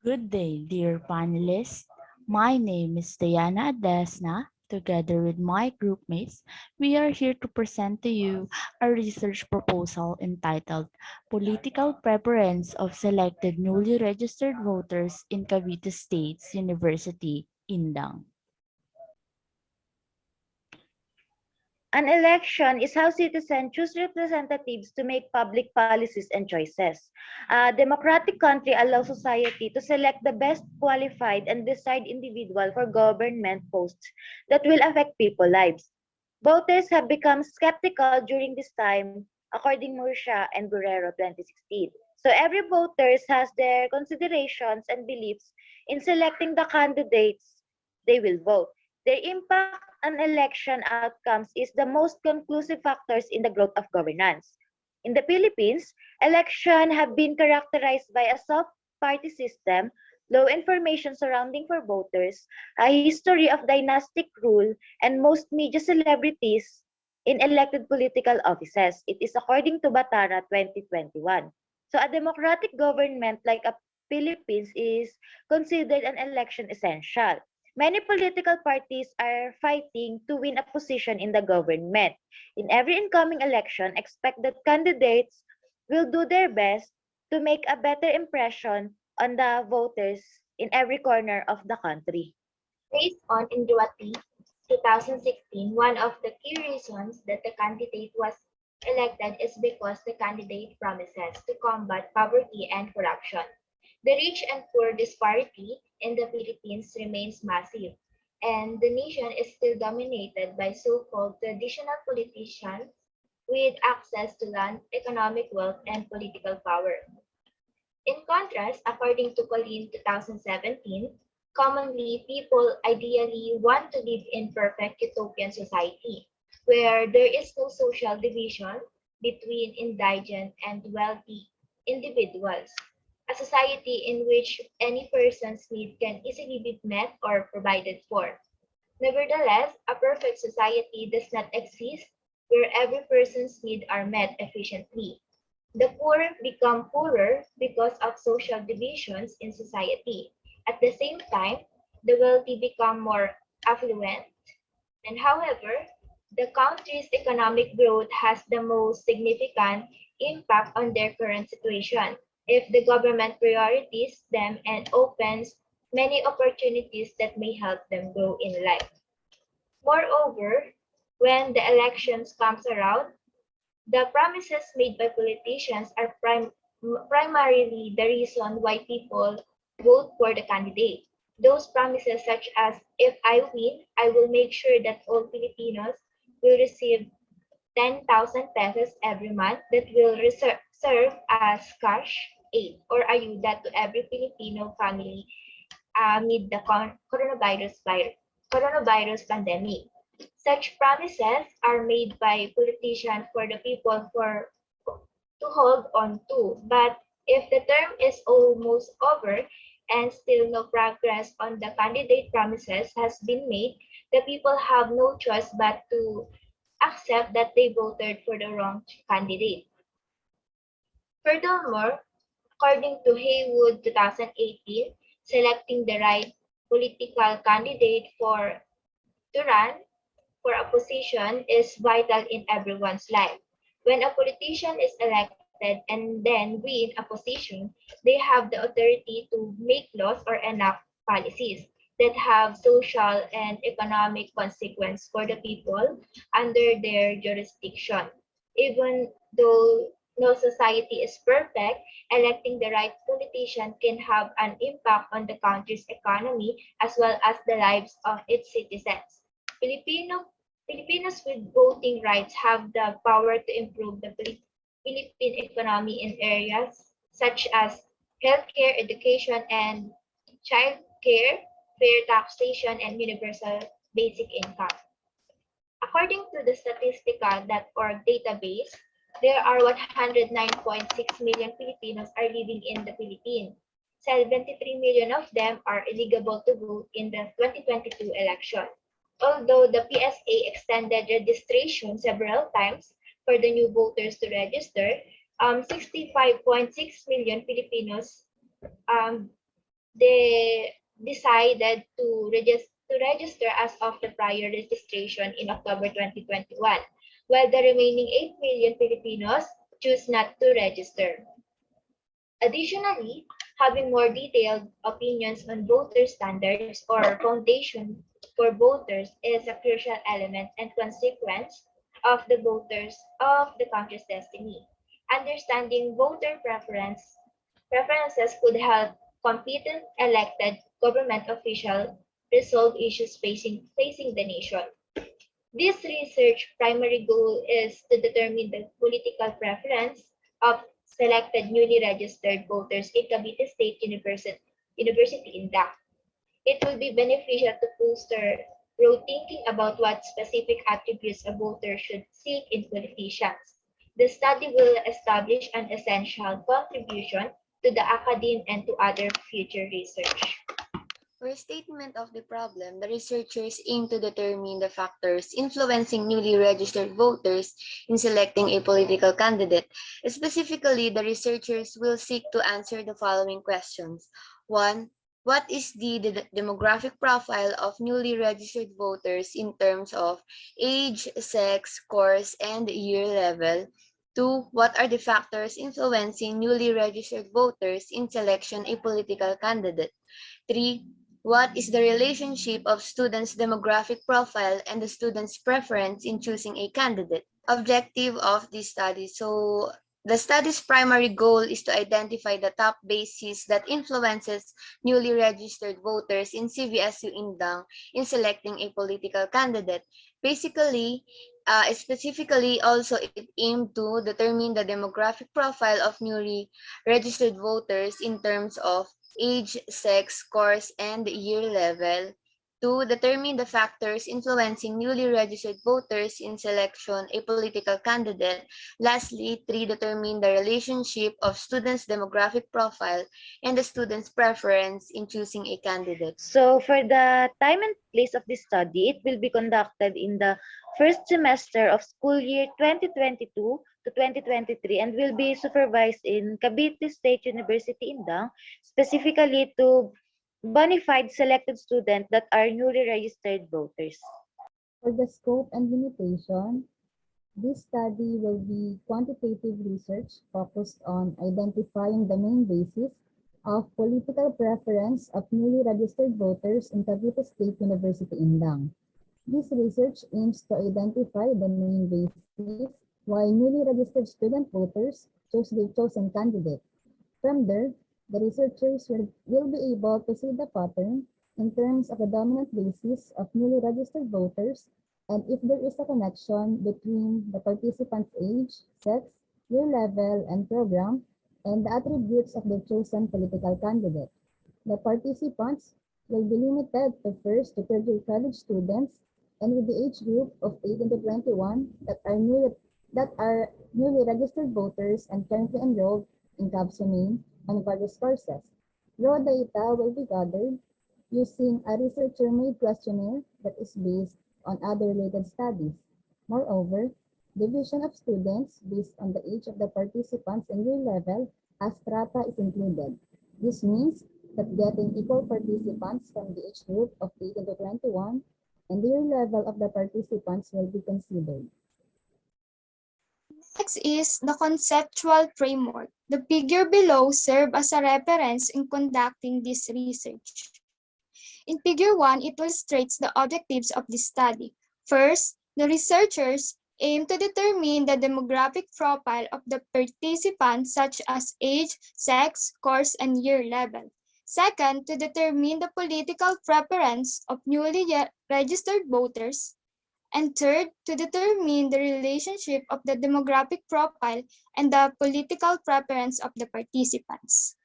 Good day, dear panelists. My name is Diana Adesna. Together with my groupmates, we are here to present to you a research proposal entitled Political Preference of Selected Newly Registered Voters in Cavite State's University, Indang. An election is how citizens choose representatives to make public policies and choices. A democratic country allows society to select the best qualified and desired individual for government posts that will affect people's lives. Voters have become skeptical during this time, according Murcia and Guerrero 2016. So every voter has their considerations and beliefs in selecting the candidates they will vote. Their impact on election outcomes is the most conclusive factors in the growth of governance. In the Philippines, elections have been characterized by a soft party system, low information surrounding for voters, a history of dynastic rule, and most media celebrities in elected political offices. It is according to Batara 2021. So a democratic government like a Philippines is considered an election essential. Many political parties are fighting to win a position in the government. In every incoming election, expect that candidates will do their best to make a better impression on the voters in every corner of the country. Based on Induati 2016, one of the key reasons that the candidate was elected is because the candidate promises to combat poverty and corruption. The rich and poor disparity in the Philippines remains massive, and the nation is still dominated by so-called traditional politicians with access to land, economic wealth, and political power. In contrast, according to Colleen 2017, commonly people ideally want to live in perfect utopian society where there is no social division between indigent and wealthy individuals, a society in which any person's need can easily be met or provided for. Nevertheless, a perfect society does not exist where every person's needs are met efficiently. The poor become poorer because of social divisions in society. At the same time, the wealthy become more affluent. And however, the country's economic growth has the most significant impact on their current situation. If the government priorities them and opens many opportunities that may help them grow in life. Moreover, when the elections comes around, the promises made by politicians are primarily the reason why people vote for the candidate. Those promises such as, if I win, I will make sure that all Filipinos will receive 10,000 pesos every month that will serve as cash aid or ayuda to every Filipino family amid the coronavirus pandemic. Such promises are made by politicians for the people to hold on to. But if the term is almost over and still no progress on the candidate promises has been made, the people have no choice but to accept that they voted for the wrong candidate. Furthermore, according to Haywood 2018, selecting the right political candidate to run for a position is vital in everyone's life. When a politician is elected and then win a position, they have the authority to make laws or enact policies that have social and economic consequence for the people under their jurisdiction. Even though no society is perfect, electing the right politician can have an impact on the country's economy as well as the lives of its citizens. Filipinos with voting rights have the power to improve the Philippine economy in areas such as healthcare, education, and child care, fair taxation, and universal basic income. According to the statistical.org database, there are 109.6 million Filipinos are living in the Philippines. 73 million of them are eligible to vote in the 2022 election. Although the PSA extended registration several times for the new voters to register, 65.6 million Filipinos um, they decided to register as of the prior registration in October 2021, while the remaining 8 million Filipinos choose not to register. Additionally, having more detailed opinions on voter standards or foundation for voters is a crucial element and consequence of the voters of the country's destiny. Understanding preferences could help competent elected government officials resolve issues facing the nation. This research primary goal is to determine the political preference of selected newly registered voters in Cavite State University in DAC. It will be beneficial to foster broad thinking about what specific attributes a voter should seek in politicians. The study will establish an essential contribution to the academe and to other future research. For a statement of the problem, the researchers aim to determine the factors influencing newly registered voters in selecting a political candidate. Specifically, the researchers will seek to answer the following questions. 1. What is the demographic profile of newly registered voters in terms of age, sex, course, and year level? 2. What are the factors influencing newly registered voters in selection a political candidate? 3. What is the relationship of students' demographic profile and the students' preference in choosing a candidate? Objective of this study. So the study's primary goal is to identify the top bases that influences newly registered voters in CVSU Indang in selecting a political candidate. Basically, specifically also it aimed to determine the demographic profile of newly registered voters in terms of age, sex, course, and year level. 2. Determine the factors influencing newly registered voters in selection a political candidate. Lastly, 3. Determine the relationship of students' demographic profile and the students' preference in choosing a candidate. So for the time and place of this study, it will be conducted in the first semester of school year 2022 to 2023 and will be supervised in Cavite State University Indang, specifically to bona fide selected students that are newly registered voters. For the scope and limitation, this study will be quantitative research focused on identifying the main basis of political preference of newly registered voters in Cavite State University Indang. This research aims to identify the main basis why newly registered student voters chose their chosen candidate. From there, the researchers will be able to see the pattern in terms of the dominant basis of newly registered voters and if there is a connection between the participants' age, sex, year level, and program, and the attributes of the chosen political candidate. The participants will be limited to first to third year college students and with the age group of 18 to 21 that are newly registered voters and currently enrolled in CAPSUNAME on various courses. Raw data will be gathered using a researcher-made questionnaire that is based on other related studies. Moreover, division of students based on the age of the participants and year level as strata is included. This means that getting equal participants from the age group of 18 to 21 and the year level of the participants will be considered. Next is the conceptual framework. The figure below serves as a reference in conducting this research. In figure 1, it illustrates the objectives of this study. First, the researchers aim to determine the demographic profile of the participants such as age, sex, course, and year level. Second, to determine the political preference of newly registered voters. And third, to determine the relationship of the demographic profile and the political preference of the participants.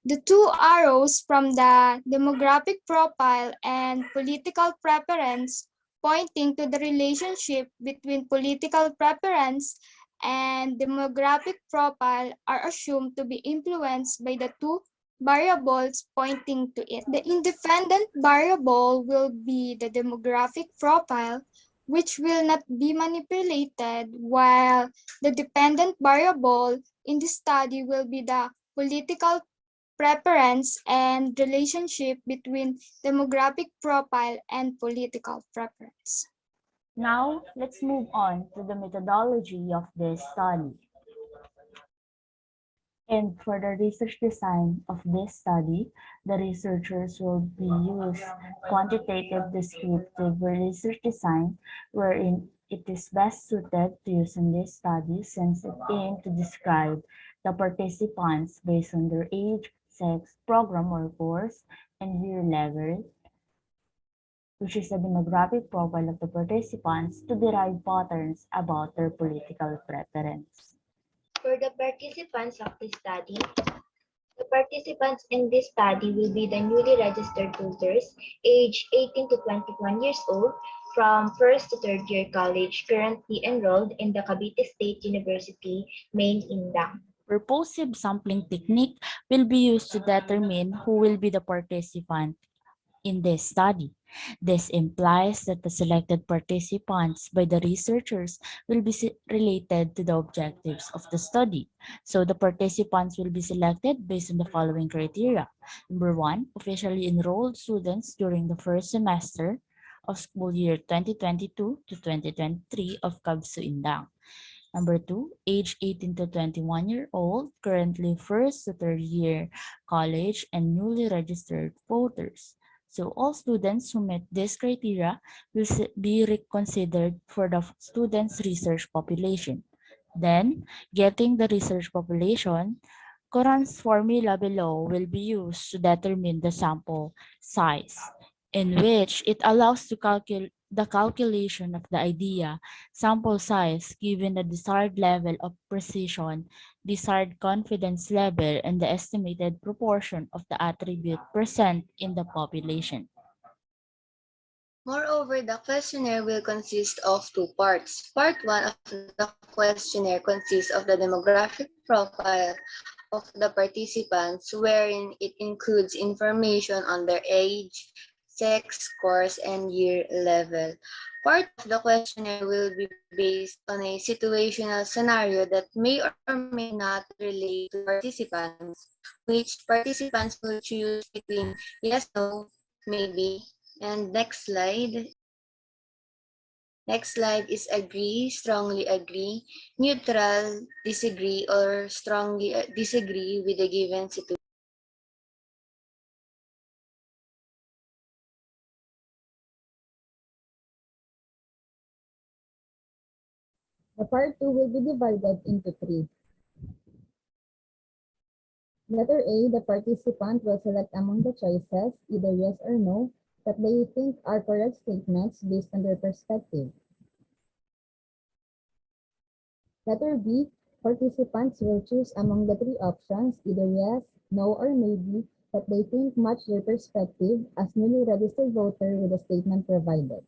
The two arrows from the demographic profile and political preference pointing to the relationship between political preference and demographic profile are assumed to be influenced by the two variables pointing to it. The independent variable will be the demographic profile, which will not be manipulated, while the dependent variable in the study will be the political preference, and relationship between demographic profile and political preference. Now, let's move on to the methodology of this study. And for the research design of this study, the researchers will be used quantitative descriptive research design, wherein it is best suited to use in this study since it aims to describe the participants based on their age, sex, program or course, and year level, which is the demographic profile of the participants to derive patterns about their political preference. For the participants of this study, the participants in this study will be the newly registered voters, aged 18 to 21 years old, from first to third year college, currently enrolled in the Cavite State University, Main Indang. Purposive sampling technique will be used to determine who will be the participant in this study. This implies that the selected participants by the researchers will be related to the objectives of the study. So the participants will be selected based on the following criteria. Number one, officially enrolled students during the first semester of school year 2022 to 2023 of CAVSU Indang. Number two, age 18 to 21-year-old, currently first to third year college and newly registered voters. So all students who met this criteria will be reconsidered for the students' research population. Then, getting the research population, Coran's formula below will be used to determine the sample size, in which it allows to calculate the calculation of the idea sample size given the desired level of precision, desired confidence level, and the estimated proportion of the attribute present in the population. Moreover, the questionnaire will consist of two parts. Part 1 of the questionnaire consists of the demographic profile of the participants, wherein it includes information on their age, sex, course, and year level. Part of the questionnaire will be based on a situational scenario that may or may not relate to the participants, which participants will choose between yes, no, maybe, and next slide. Next slide is agree, strongly agree, neutral, disagree, or strongly disagree with a given situation. The part 2 will be divided into three. Letter A, the participant will select among the choices either yes or no that they think are correct statements based on their perspective. Letter B, participants will choose among the three options either yes, no, or maybe that they think match their perspective as newly registered voter with the statement provided.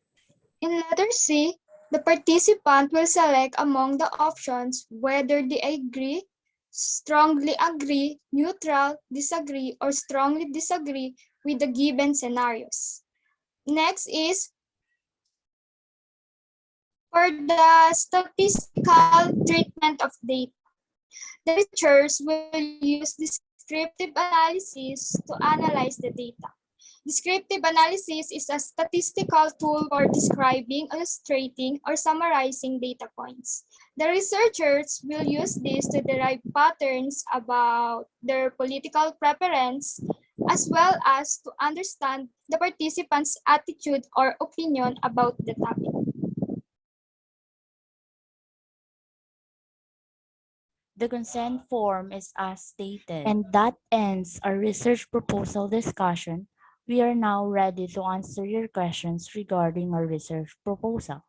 In letter C, the participant will select among the options whether they agree, strongly agree, neutral, disagree, or strongly disagree with the given scenarios. Next is for the statistical treatment of data. The researchers will use descriptive analysis to analyze the data. Descriptive analysis is a statistical tool for describing, illustrating, or summarizing data points. The researchers will use this to derive patterns about their political preference, as well as to understand the participants' attitude or opinion about the topic. The consent form is as stated. And that ends our research proposal discussion. We are now ready to answer your questions regarding our research proposal.